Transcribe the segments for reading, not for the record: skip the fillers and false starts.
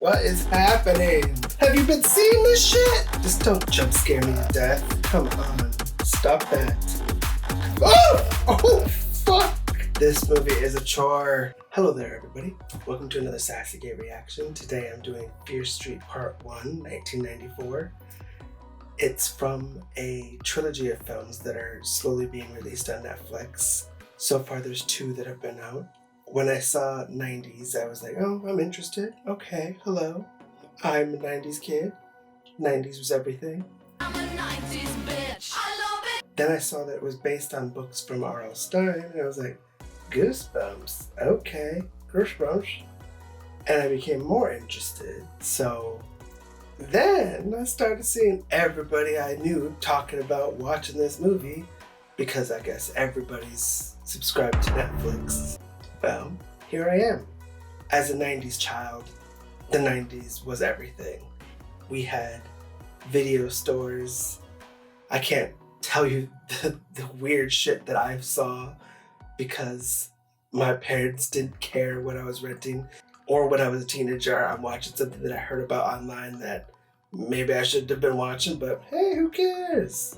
What is happening? Have you been seeing this shit? Just don't jump scare me to death. Come on. Stop that. Oh, fuck. This movie is a chore. Hello there, everybody. Welcome to another Sassy Gay reaction. Today I'm doing Fear Street Part 1, 1994. It's from a trilogy of films that are slowly being released on Netflix. So far there's 2 that have been out. When I saw 90's, I was like, oh, I'm interested. Okay, hello. I'm a 90's kid. 90's was everything. I'm a 90's bitch. I love it. Then I saw that it was based on books from R.L. Stine, and I was like, Goosebumps. Okay, Goosebumps. And I became more interested. So then I started seeing everybody I knew talking about watching this movie because I guess everybody's subscribed to Netflix. Well, here I am. As a 90's child, the 90's was everything. We had video stores. I can't tell you the weird shit that I saw because my parents didn't care what I was renting, or when I was a teenager, I'm watching something that I heard about online that maybe I shouldn't have been watching, but hey, who cares?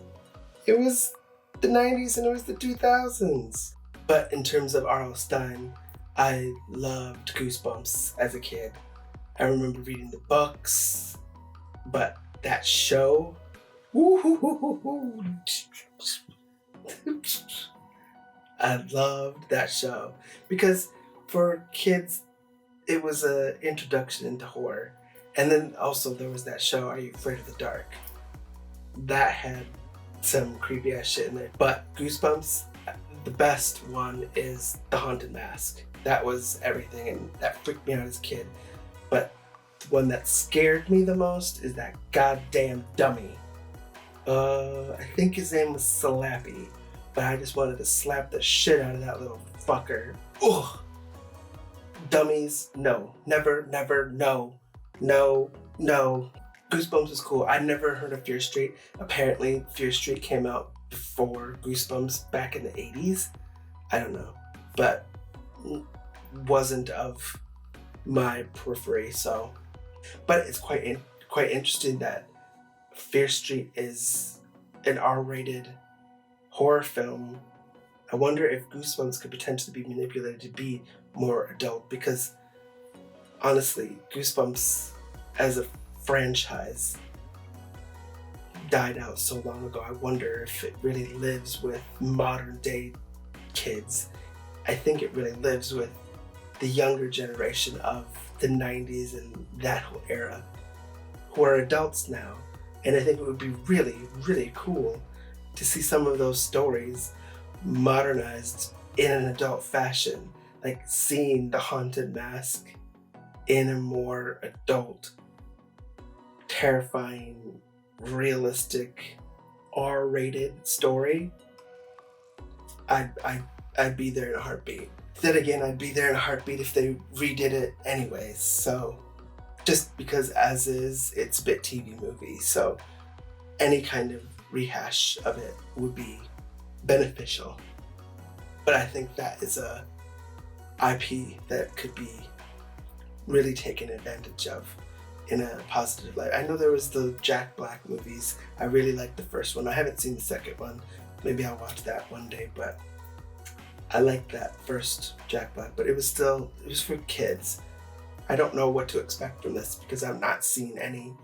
It was the 90's and it was the 2000s. But in terms of R.L. Stine, I loved Goosebumps as a kid. I remember reading the books, but that show, I loved that show because for kids, it was an introduction into horror. And then also there was that show, Are You Afraid of the Dark? That had some creepy ass shit in there. But Goosebumps, the best one is The Haunted Mask. That was everything and that freaked me out as a kid. But the one that scared me the most is that goddamn dummy. I think his name was Slappy, but I just wanted to slap the shit out of that little fucker. Ugh. Dummies, no. Never, never, no. No, no. Goosebumps was cool. I never heard of Fear Street. Apparently, Fear Street came out before Goosebumps back in the 80s. I don't know. But wasn't of my periphery, so. But it's quite interesting that Fear Street is an R-rated horror film. I wonder if Goosebumps could potentially be manipulated to be more adult, because honestly, Goosebumps as a franchise died out so long ago. I wonder if it really lives with modern day kids. I think it really lives with the younger generation of the 90's and that whole era who are adults now. And I think it would be really, really cool to see some of those stories modernized in an adult fashion, like seeing The Haunted Mask in a more adult, terrifying, realistic, R-rated story. I'd be there in a heartbeat. Then again, I'd be there in a heartbeat if they redid it anyways. So, just because as is, it's a bit TV movie, so any kind of rehash of it would be beneficial. But I think that is a IP that could be really taken advantage of in a positive light. I know there was the Jack Black movies. I really liked the first one. I haven't seen the second one. Maybe I'll watch that one day, but I liked that first Jack Black, but it was for kids. I don't know what to expect from this because I've not seen any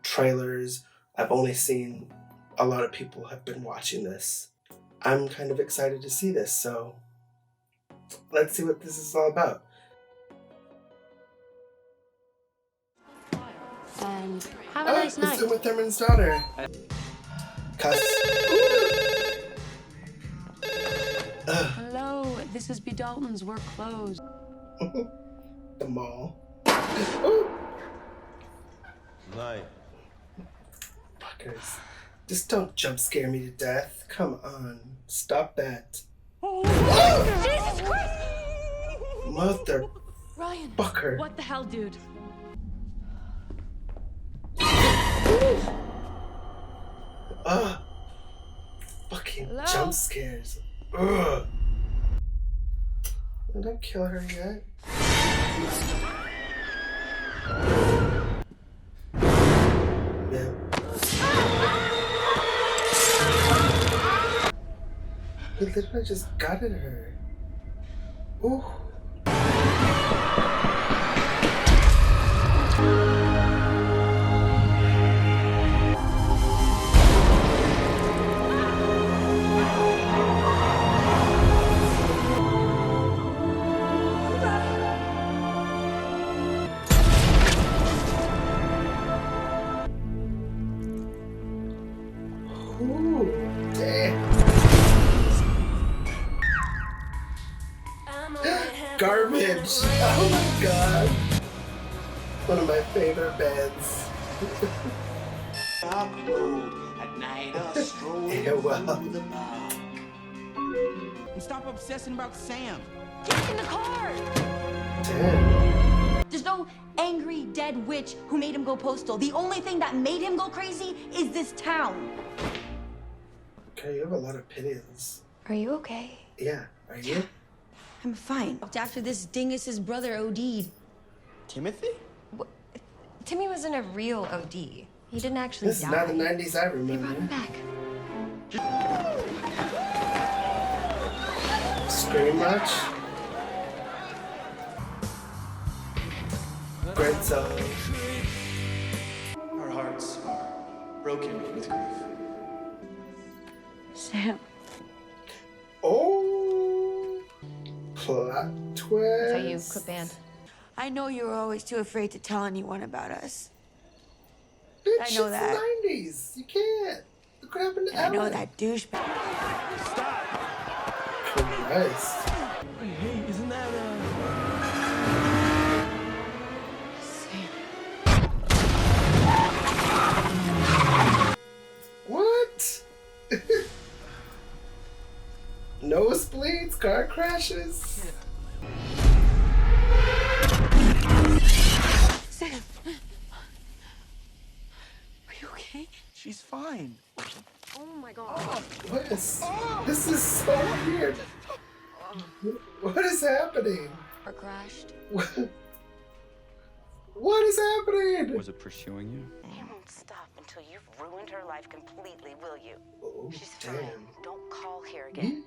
trailers. I've only seen a lot of people have been watching this. I'm kind of excited to see this, so let's see what this is all about. And have a nice night. It's Uma Thurman's daughter. Hello, this is B. Dalton's. We're closed. The mall. Night. Fuckers. Just don't jump scare me to death. Come on. Stop that. Jesus Christ! Mother Ryan, fucker. what the hell, dude? Fucking Hello? jump scares. Ugh. Don't kill her yet. He literally just gutted her. Ooh. Ooh, damn. Garbage. Oh my god. One of my favorite bands. Yeah, well. And stop obsessing about Sam. Get in the car! Damn. There's no angry, dead witch who made him go postal. The only thing that made him go crazy is this town. Okay, you have a lot of opinions. Are you okay? Yeah, are you? I'm fine. After this dingus's brother OD'd. Timothy? Timmy wasn't a real OD. He didn't actually This die. is not the 90s I They brought him remember. back. Scream much? Great song. Our hearts are broken with grief. Sam. Oh, plot twist. So you quit band. I know you were always too afraid to tell anyone about us. Bitch, I know it's that. the 90s. You can't. Look what happened to I know Ellen. that douchebag. Christ. Hey, isn't that What? Nosebleeds, car crashes. Sam. Are you okay? She's fine. Oh my god. What is? This is so weird. What is happening? Car crashed. What is happening? Was it pursuing you? You won't stop until you've ruined her life completely, will you? Oh, She's damn. fine. Don't call here again.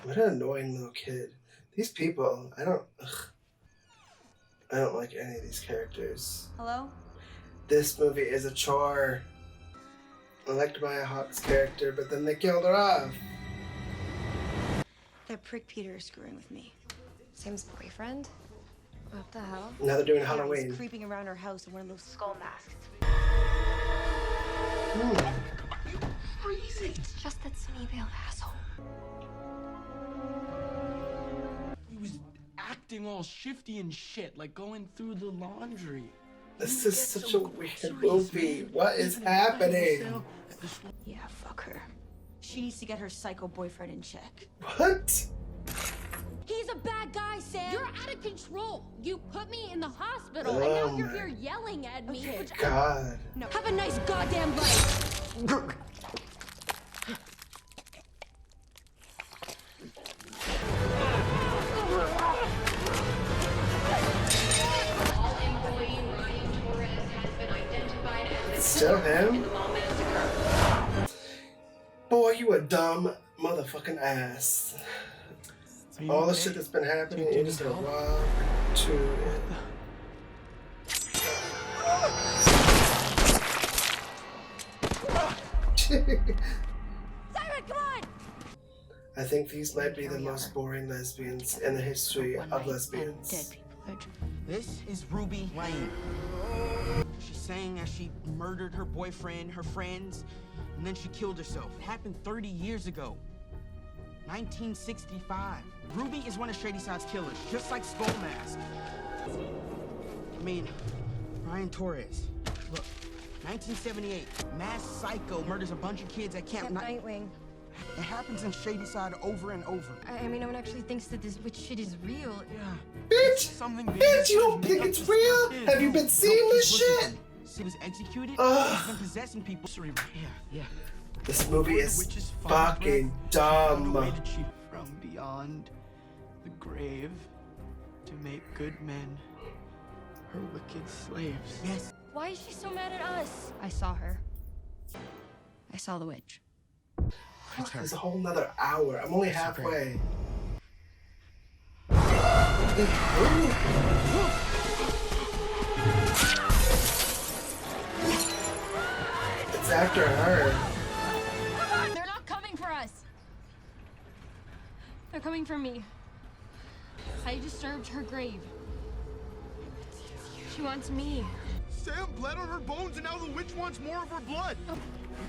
What an annoying little kid. These people, I don't like any of these characters. Hello? This movie is a chore. I liked Maya Hawke's character, but then they killed her off. That prick Peter is screwing with me. Sam's boyfriend? What the hell? Now they're doing Yeah, Halloween. he's creeping around her house in one of those skull masks. It's just that skinny-veiled asshole. he was acting all shifty and shit, like going through the laundry. This is such a weird movie. What is happening? Yeah, fuck her. She needs to get her psycho boyfriend in check. What? He's a bad guy, Sam. You're out of control. You put me in the hospital, and Oh now you're my here yelling at me. Okay. Which God. No. have a nice goddamn life. It's still him? Boy, you a dumb motherfucking ass. All the shit that's been happening, you're just gonna rock to it. Simon, come on! I think these might be the most boring lesbians in the history of lesbians. This is Ruby Lane. She's saying that she murdered her boyfriend, her friends, and then she killed herself. It happened 30 years ago. 1965. Ruby is one of Shady Side's killers, just like Skull Mask. I mean, Ryan Torres. Look, 1978, mass psycho murders a bunch of kids at Camp Nightwing. It happens in Shady Side over and over. I mean, no one actually thinks that this witch shit is real. Yeah. Bitch! Something Bitch, you don't think it's real? Have you been seeing this shit? She was executed. Ugh. She's been possessing people. Yeah. This movie is fucking Found a way dumb. to cheat from beyond the grave to make good men her wicked slaves. Yes. Why is she so mad at us? I saw her. I saw the witch. Fuck, there's a whole nother hour. I'm only halfway. It's after her. They're not coming for us. They're coming for me. I disturbed her grave. She wants me. Sam bled on her bones, and now the witch wants more of her blood. You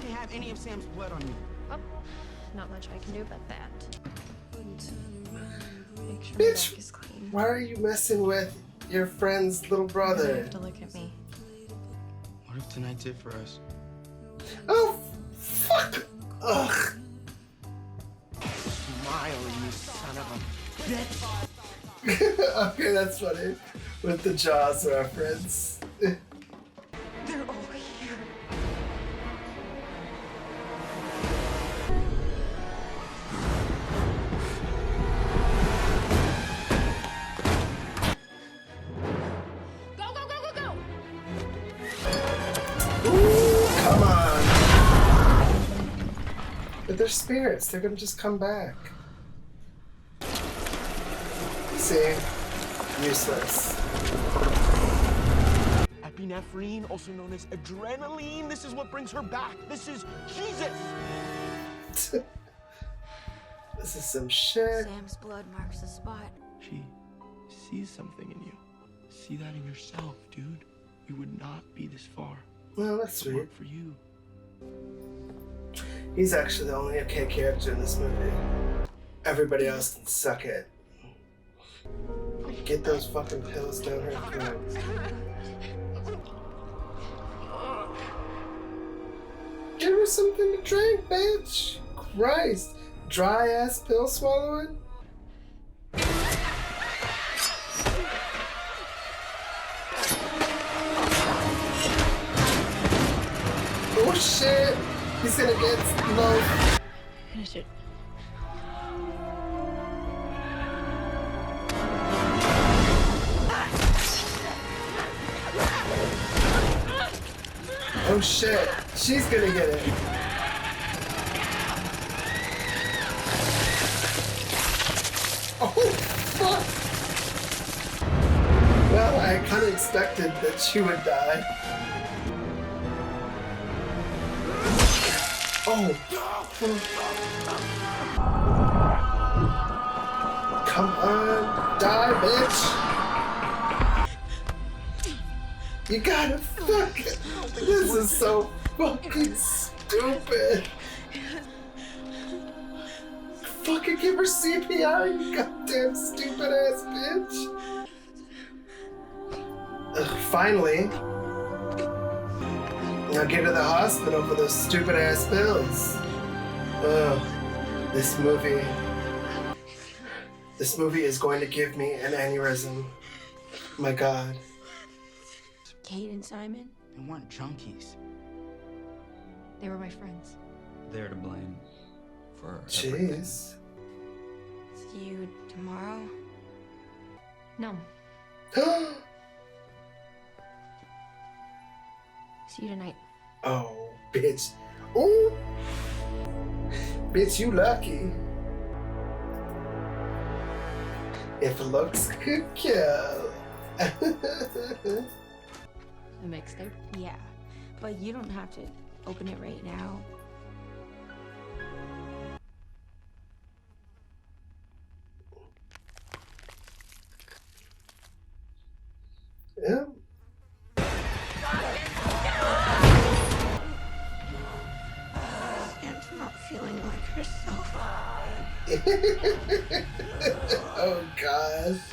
can't have any of Sam's blood on you. Oh, not much I can do about that. Make sure my back is clean. Why are you messing with your friend's little You brother? have to look at me. What if tonight's it for us? Oh, fuck! Ugh. Smile, you son of a bitch. Okay, that's funny. With the Jaws reference. They're over here. Go, go, go, go, go! Ooh, come on. But they're spirits. They're gonna just come back. See? Useless. Epinephrine, also known as adrenaline. This is what brings her back. This is Jesus. This is some shit. Sam's blood marks the spot. She sees something in you. See that in yourself, dude. We would not be this far. Well, that's It sweet. worked for you. He's actually the only okay character in this movie. Everybody else can suck it. Get those fucking pills down her throat. Give her something to drink, bitch. Christ. Dry ass pill swallowing? Oh shit. He's gonna get low. Finish it. Oh shit, she's gonna get it. Oh fuck! Well, I kinda expected that she would die. Oh! Come on, die, bitch! You gotta fuck it. This is so fucking stupid. Fucking give her CPR, you goddamn stupid ass bitch. Ugh, finally. Now get to the hospital for those stupid ass pills. Ugh, this movie is going to give me an aneurysm. My God. Kate and Simon? They weren't junkies. They were my friends. They're to blame for everything. Jeez. See you tomorrow? No. See you tonight. Oh, bitch. Ooh. Bitch, you lucky. If looks could kill. A mixtape. Yeah, but you don't have to open it right now. Yeah. Sam's not feeling like herself. Oh, gosh.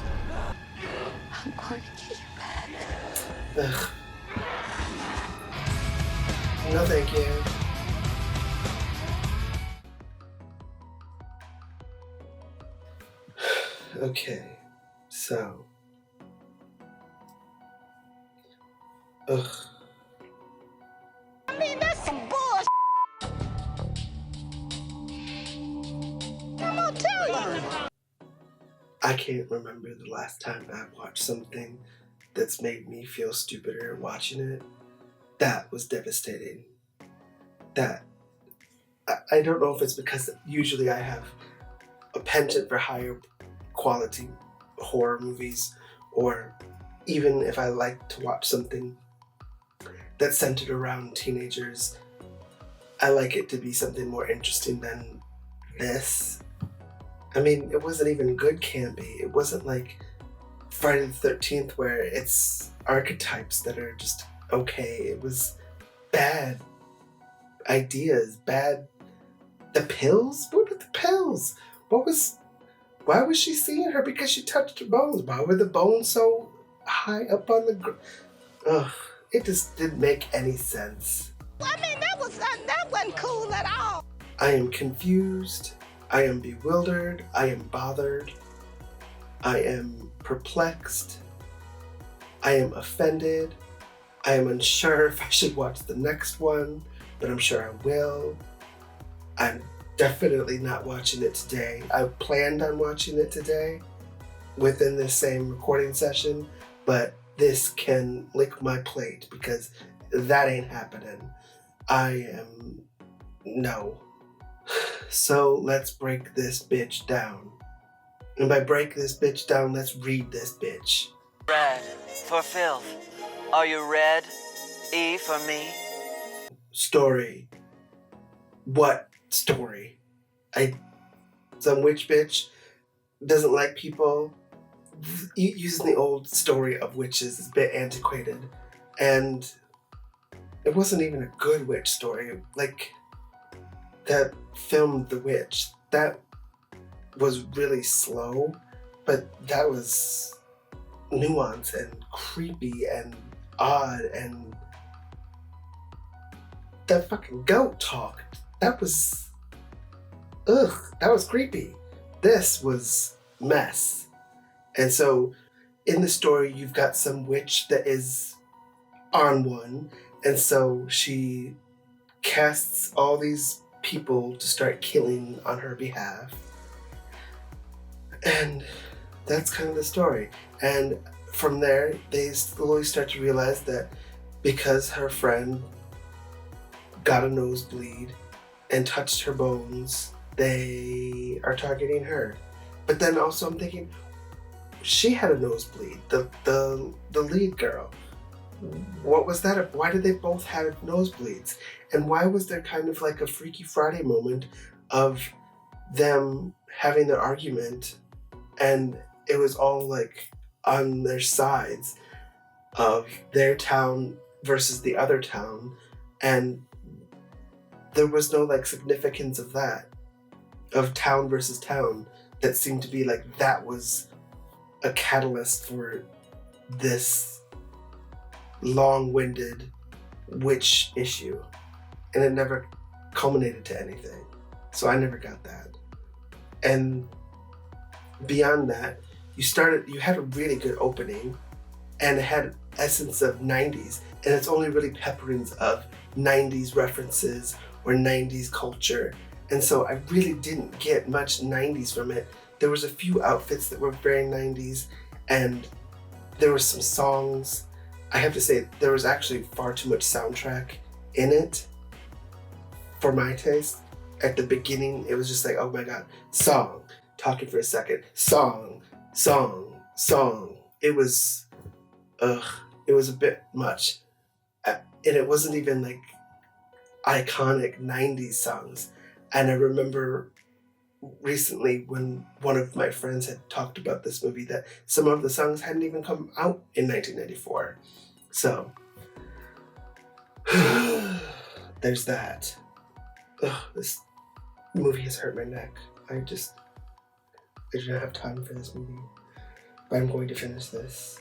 I'm going to get you back. Ugh. No, thank you. Okay, so. Ugh. I mean, that's some bullshit. I'm gonna tell you. I can't remember the last time I watched something that's made me feel stupider watching it. That was devastating. That I don't know if it's because usually I have a penchant for higher quality horror movies, or even if I like to watch something that's centered around teenagers, I like it to be something more interesting than this. I mean, it wasn't even good campy. It wasn't like Friday the 13th where it's archetypes that are just okay. It was bad ideas, bad. The pills? What were the pills? Why was she seeing her? Because she touched her bones. Why were the bones so high up on the Ugh, it just didn't make any sense. I mean, that wasn't cool at all. I am confused. I am bewildered. I am bothered. I am perplexed. I am offended. I am unsure if I should watch the next one, but I'm sure I will. I'm definitely not watching it today. I planned on watching it today within this same recording session, but this can lick my plate because that ain't happening. No. So let's break this bitch down. And by break this bitch down, let's read this bitch. Red for filth. Are you red? E for me. Story. What story? Some witch bitch doesn't like people. Using the old story of witches is a bit antiquated. And it wasn't even a good witch story. Like that film The Witch, that was really slow, but that was nuanced and creepy and odd, and that fucking goat talked. That was creepy. This was mess. And so in the story, you've got some witch that is on one, and so she casts all these people to start killing on her behalf. And that's kind of the story. And from there, they slowly start to realize that because her friend got a nosebleed and touched her bones, they are targeting her. But then also I'm thinking, she had a nosebleed, the lead girl. What was that? Why did they both have nosebleeds? And why was there kind of like a Freaky Friday moment of them having their argument, and it was all like on their sides of their town versus the other town, and there was no like significance of that, of town versus town, that seemed to be like that was a catalyst for this long-winded witch issue, and it never culminated to anything. So I never got that. And beyond that, you had a really good opening, and it had essence of 90s, and it's only really pepperings of 90s references or 90s culture. And so I really didn't get much 90s from it. There was a few outfits that were very 90s, and there were some songs. I have to say, there was actually far too much soundtrack in it for my taste. At the beginning, it was just like, oh my god, song, talking for a second, song, song, song. It was a bit much. And it wasn't even like iconic 90s songs. And I remember recently when one of my friends had talked about this movie that some of the songs hadn't even come out in 1994. So, there's that. This movie has hurt my neck. I didn't have time for this movie, but I'm going to finish this.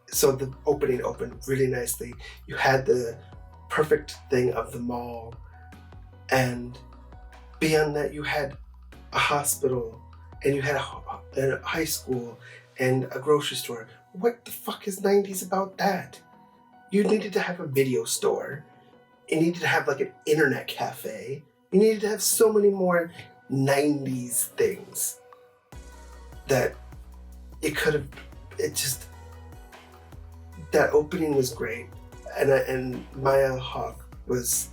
So the opening opened really nicely. You had the perfect thing of the mall, and beyond that you had a hospital, and you had a high school, and a grocery store. What the fuck is 90s about that? You needed to have a video store. You needed to have like an internet cafe. You needed to have so many more 90s things that it could have. That opening was great, and Maya Hawke was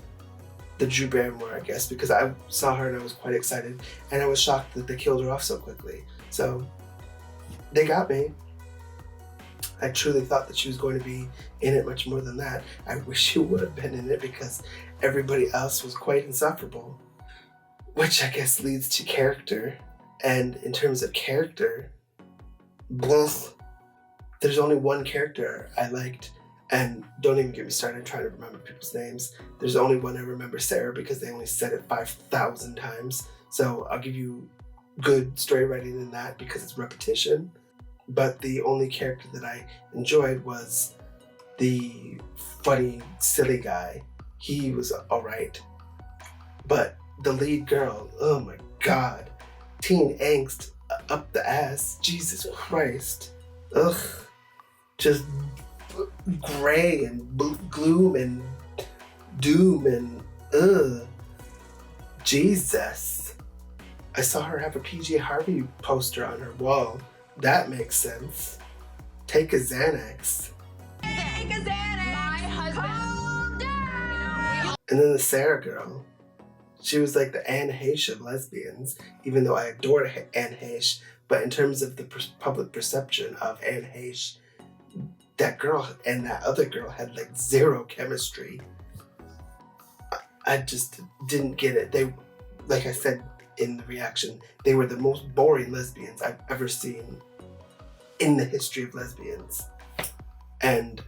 the Drew Barrymore, I guess, because I saw her and I was quite excited, and I was shocked that they killed her off so quickly. So they got me. I truly thought that she was going to be in it much more than that. I wish she would have been in it because everybody else was quite insufferable, which I guess leads to character. And in terms of character, there's only one character I liked, and don't even get me started trying to remember people's names. There's only one I remember, Sarah, because they only said it 5,000 times. So I'll give you good story writing in that because it's repetition. But the only character that I enjoyed was the funny, silly guy. He was alright. But the lead girl, oh my god. Teen angst up the ass. Jesus Christ. Ugh. Just gray and gloom and doom and ugh. Jesus. I saw her have a PJ Harvey poster on her wall. That makes sense. Take a Xanax. Take a Xanax. My husband. Calm down. And then the Sarah girl. She was like the Anne Heche of lesbians, even though I adore Anne Heche. But in terms of the public perception of Anne Heche, that girl and that other girl had like zero chemistry. I just didn't get it. They, like I said in the reaction, they were the most boring lesbians I've ever seen in the history of lesbians. And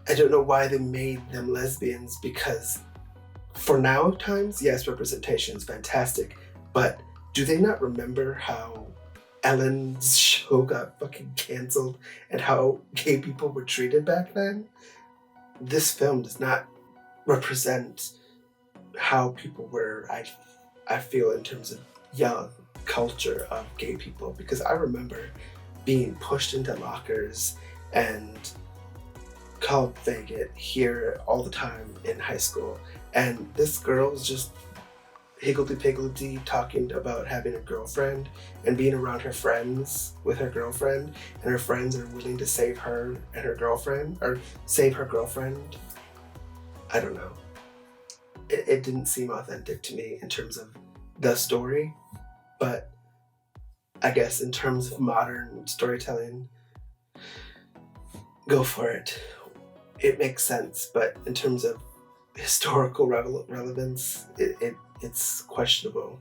I don't know why they made them lesbians, because for now times, yes, representation is fantastic, but do they not remember how Ellen's show got fucking canceled and how gay people were treated back then? This film does not represent how people were, I feel, in terms of young culture of gay people, because I remember being pushed into lockers and called faggot here all the time in high school, and this girl was just higgledy-piggledy talking about having a girlfriend and being around her friends with her girlfriend, and her friends are willing to save her and her girlfriend, or save her girlfriend. I don't know. It didn't seem authentic to me in terms of the story, but I guess in terms of modern storytelling, go for it. It makes sense, but in terms of historical relevance, it's questionable.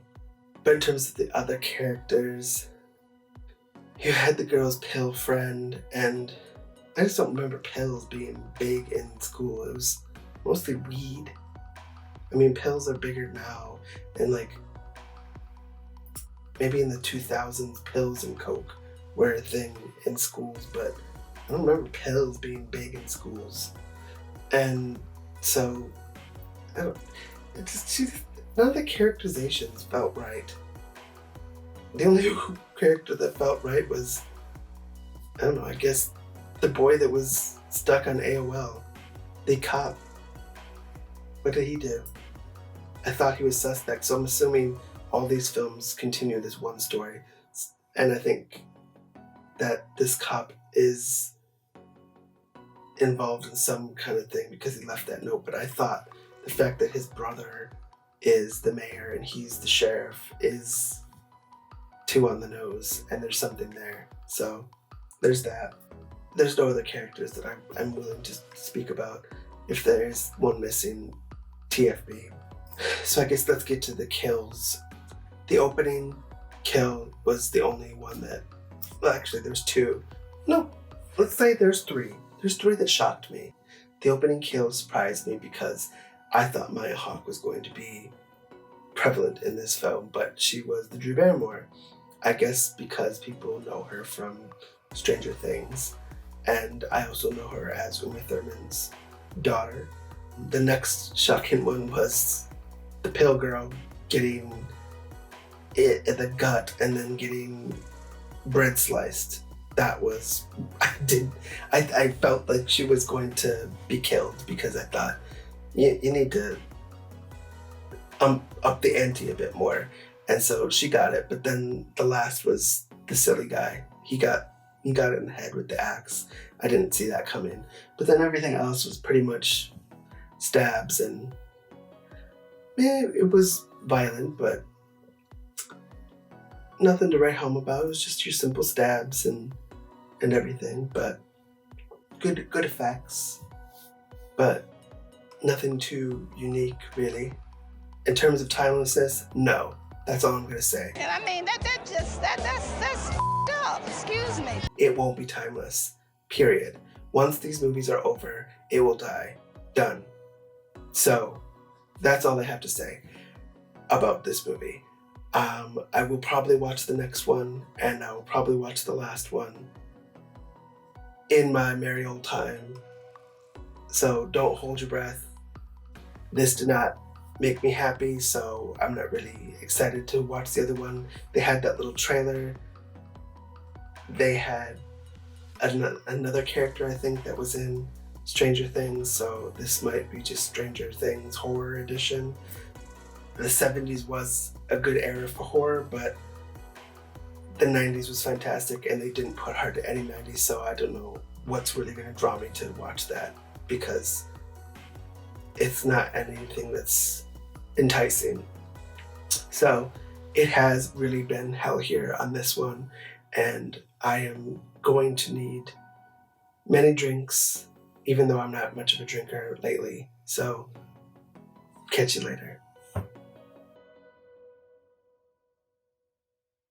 But in terms of the other characters, you had the girl's pill friend, and I just don't remember pills being big in school. It was mostly weed. I mean, pills are bigger now, and like maybe in the 2000s, pills and coke were a thing in schools, but I don't remember pills being big in schools. And so, none of the characterizations felt right. The only character that felt right was, I don't know, I guess the boy that was stuck on AOL, the cop. What did he do? I thought he was suspect, so I'm assuming all these films continue this one story. And I think that this cop is involved in some kind of thing because he left that note, but I thought the fact that his brother is the mayor and he's the sheriff is too on the nose, and there's something there. So there's that. There's no other characters that I'm willing to speak about. If there's one missing, TFB. So I guess let's get to the kills. The opening kill was the only one that, well, actually there's two. No, let's say there's three. There's three that shocked me. The opening kill surprised me because I thought Maya Hawke was going to be prevalent in this film, but she was the Drew Barrymore. I guess because people know her from Stranger Things, and I also know her as Uma Thurman's daughter. The next shocking one was the pale girl getting it in the gut and then getting bread sliced. That was, I felt like she was going to be killed because I thought you need to up the ante a bit more. And so she got it, but then the last was the silly guy. He got it in the head with the axe. I didn't see that coming. But then everything else was pretty much stabs, and it was violent, but nothing to write home about. It was just your simple stabs and everything, but good effects, but nothing too unique, really. In terms of timelessness, no. That's all I'm gonna say. And I mean, that's up. Excuse me. It won't be timeless, period. Once these movies are over, it will die. Done. So, that's all I have to say about this movie. I will probably watch the next one, and I will probably watch the last one in my merry old time. So don't hold your breath. This did not make me happy, so I'm not really excited to watch the other one. They had that little trailer. They had another character, I think, that was in Stranger Things, so this might be just Stranger Things Horror Edition. The 70s was a good era for horror, but the 90s was fantastic, and they didn't put heart to any 90s, so I don't know what's really going to draw me to watch that, because it's not anything that's enticing. So it has really been hell here on this one, and I am going to need many drinks, even though I'm not much of a drinker lately. So catch you later.